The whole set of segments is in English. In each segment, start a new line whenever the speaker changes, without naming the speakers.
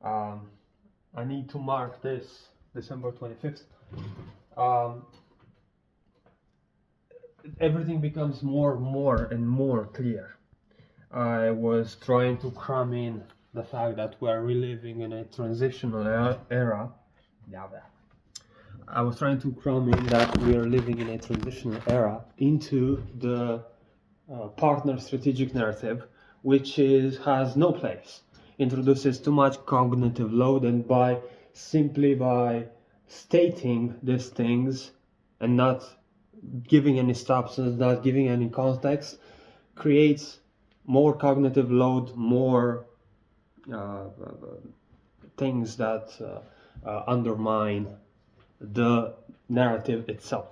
Um, I need to mark this December 25th. Um, Everything becomes more and more clear. I was trying to cram in the fact that we are reliving in a transitional era. Yeah, I was trying to cram in that we are living in a transitional era into the partner strategic narrative, which has no place, introduces too much cognitive load, and simply by stating these things and not giving any substance, not giving any context, creates more cognitive load, more things that undermine the narrative itself,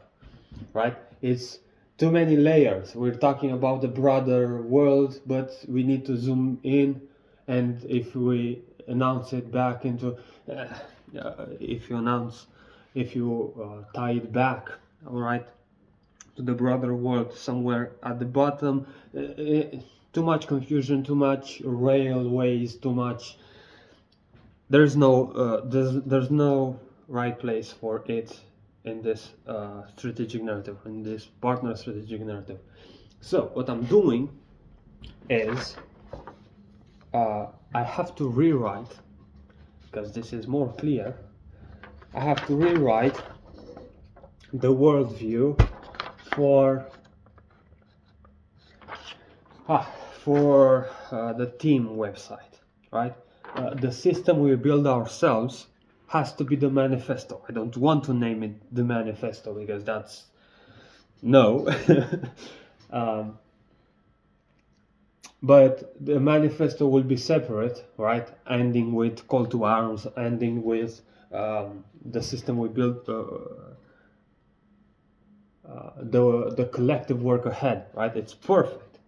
right? It's too many layers. We're talking about the broader world, but we need to zoom in, and if we announce it back into, if you tie it back, all right, to the broader world somewhere at the bottom, too much confusion, too much railways, too much. There's no right place for it in this strategic narrative, in this partner strategic narrative. So what I'm doing is I have to rewrite, because this is more clear, I have to rewrite the worldview for the team website, right? The system we build ourselves has to be the manifesto. I don't want to name it the manifesto because that's no. But the manifesto will be separate, right? Ending with call to arms, ending with the system we built, the collective work ahead, right? It's perfect.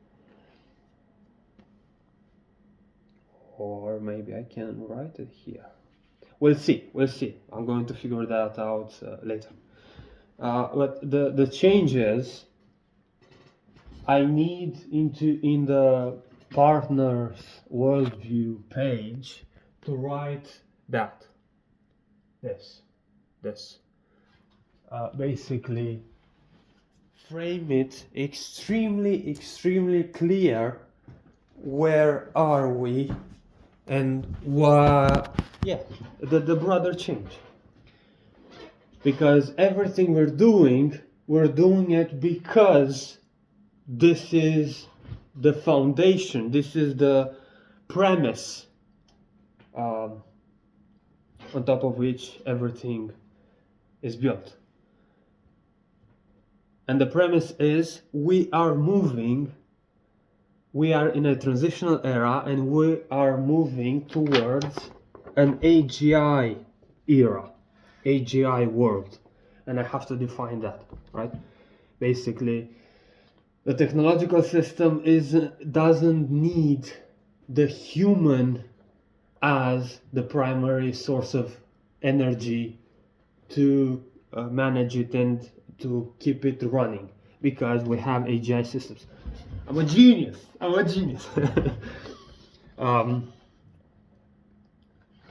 Or maybe I can write it here. We'll see. I'm going to figure that out later. But the changes I need in the partners worldview page to write that. This. Basically frame it extremely clear. Where are we? And what? Yeah, the broader change. Because everything we're doing it because this is the foundation, this is the premise on top of which everything is built. And the premise is we are in a transitional era, and we are moving towards an AGI era, AGI world. And I have to define that, right? Basically, the technological system doesn't need the human as the primary source of energy to manage it and to keep it running, because we have AGI systems. I'm a genius.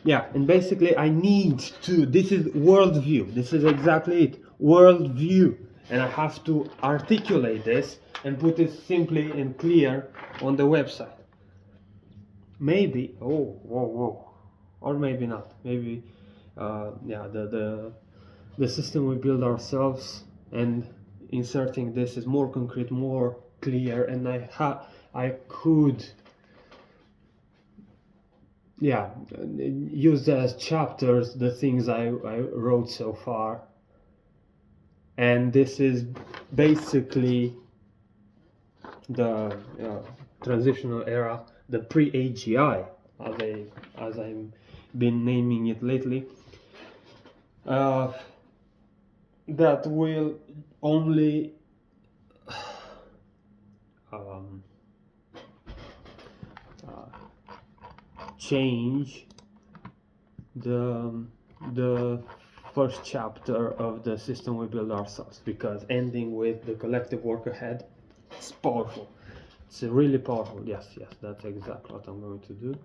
Yeah, and basically I need to, this is worldview, this is exactly it, worldview, and I have to articulate this and put it simply and clear on the website. Maybe, whoa, or maybe not, maybe, yeah, the system we build ourselves, and inserting this is more concrete, more clear, and I could, yeah, use as chapters the things I wrote so far. And this is basically the transitional era, the pre-AGI, as I've been naming it lately, that will only change the first chapter of the system we build ourselves, because ending with the collective work ahead, it's powerful. It's really powerful. Yes, that's exactly what I'm going to do.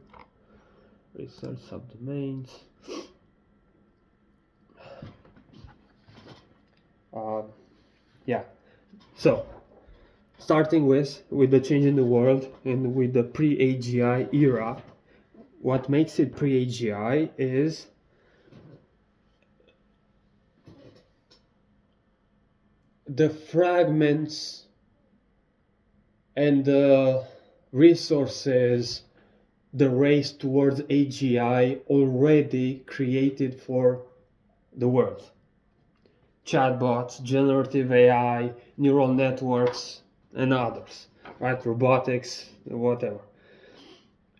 research subdomains. Yeah, so starting with the change in the world and with the pre-AGI era, what makes it pre-AGI is the fragments and the resources, the race towards AGI already created for the world. Chatbots, generative AI, neural networks, and others, right? Robotics, whatever.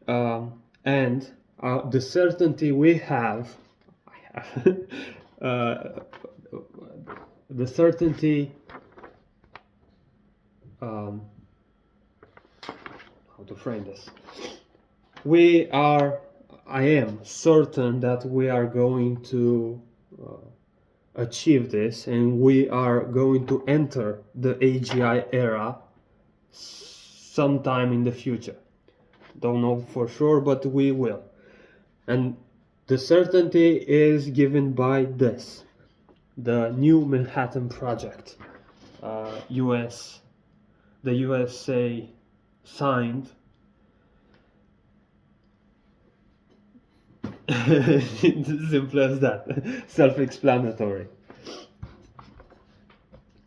And the certainty we have, the certainty, how to frame this? I am certain that we are going to achieve this, and we are going to enter the AGI era sometime in the future. Don't know for sure, but we will. And the certainty is given by this, the New Manhattan Project. The USA signed. Simple as that. Self-explanatory.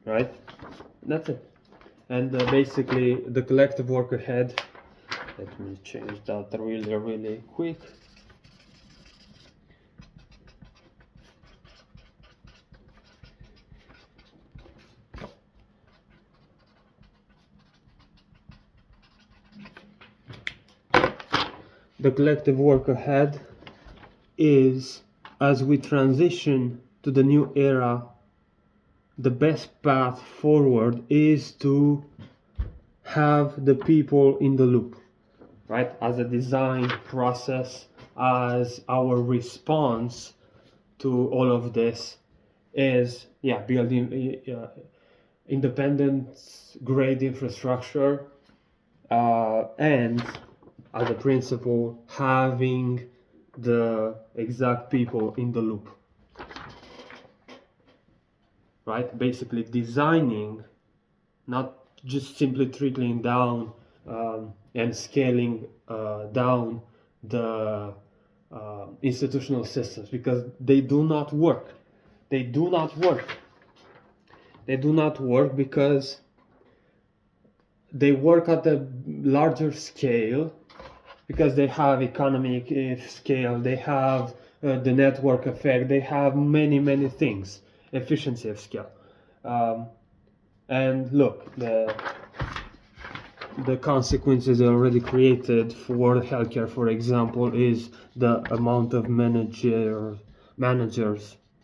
Right? That's it. And basically the collective work ahead. Let me change that really quick. The collective work ahead is, as we transition to the new era, the best path forward is to have the people in the loop, right? As a design process, as our response to all of this is, building independent grade infrastructure, and as a principle, having the exact people in the loop, right? Basically designing, not just simply trickling down and scaling down the institutional systems, because they do not work. They do not work because they work at a larger scale, because they have economic scale, they have the network effect, they have many things, efficiency of scale. And look, the consequences already created for healthcare, for example, is the amount of managers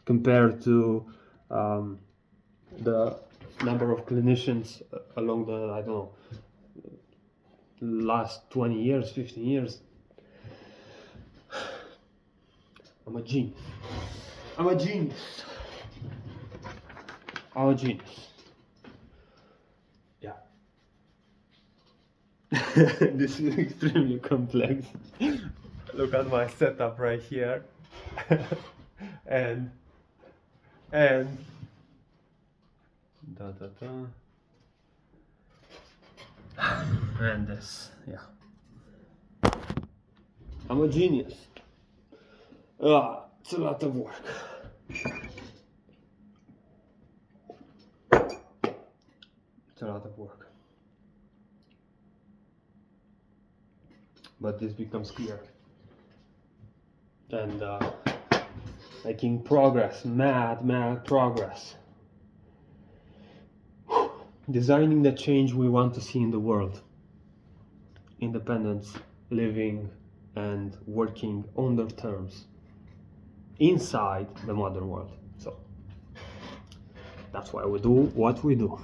compared to the number of clinicians along the, I don't know, last 20 years, 15 years. I'm a genius. Yeah. This is extremely complex. Look at my setup right here. and and this, yeah. I'm a genius. It's a lot of work. It's a lot of work. But this becomes clear. And making progress, mad progress. Designing the change we want to see in the world. Independence, living and working on their terms inside the modern world. So that's why we do what we do.